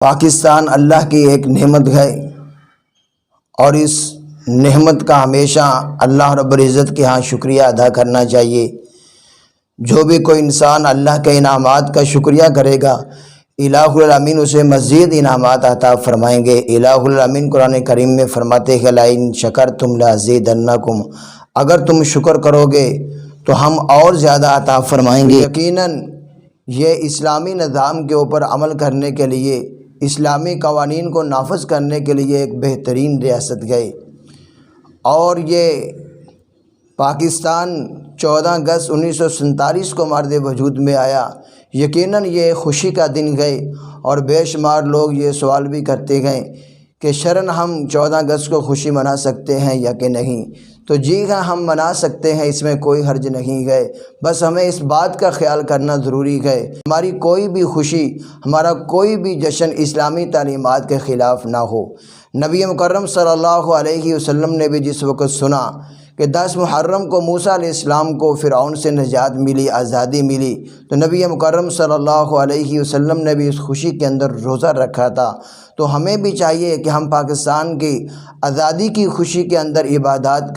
پاکستان اللہ کی ایک نعمت ہے اور اس نعمت کا ہمیشہ اللہ رب العزت کے ہاں شکریہ ادا کرنا چاہیے۔ جو بھی کوئی انسان اللہ کے انعامات کا شکریہ کرے گا، الہ العالمین اسے مزید انعامات عطا فرمائیں گے۔ الہ العالمین قرآن کریم میں فرماتے ہیں لَئِن شَكَرْتُمْ لَأَزِيدَنَّكُمْ، اگر تم شکر کرو گے تو ہم اور زیادہ عطا فرمائیں گے۔ یقیناً یہ اسلامی نظام کے اوپر عمل کرنے کے لیے، اسلامی قوانین کو نافذ کرنے کے لیے ایک بہترین ریاست ہے، اور یہ پاکستان 14 اگست 1947 کو مارد وجود میں آیا۔ یقیناً یہ خوشی کا دن ہے، اور بے شمار لوگ یہ سوال بھی کرتے ہیں کہ شرن ہم 14 اگست کو خوشی منا سکتے ہیں یا کہ نہیں؟ تو جی ہاں، ہم منا سکتے ہیں، اس میں کوئی حرج نہیں ہے۔ بس ہمیں اس بات کا خیال کرنا ضروری ہے ہماری کوئی بھی خوشی، ہمارا کوئی بھی جشن اسلامی تعلیمات کے خلاف نہ ہو۔ نبی مکرم صلی اللہ علیہ وسلم نے بھی جس وقت سنا کہ 10 محرم کو موسیٰ علیہ السلام کو فرعون سے نجات ملی، آزادی ملی، تو نبی مکرم صلی اللہ علیہ وسلم نے بھی اس خوشی کے اندر روزہ رکھا تھا۔ تو ہمیں بھی چاہیے کہ ہم پاکستان کی آزادی کی خوشی کے اندر عبادات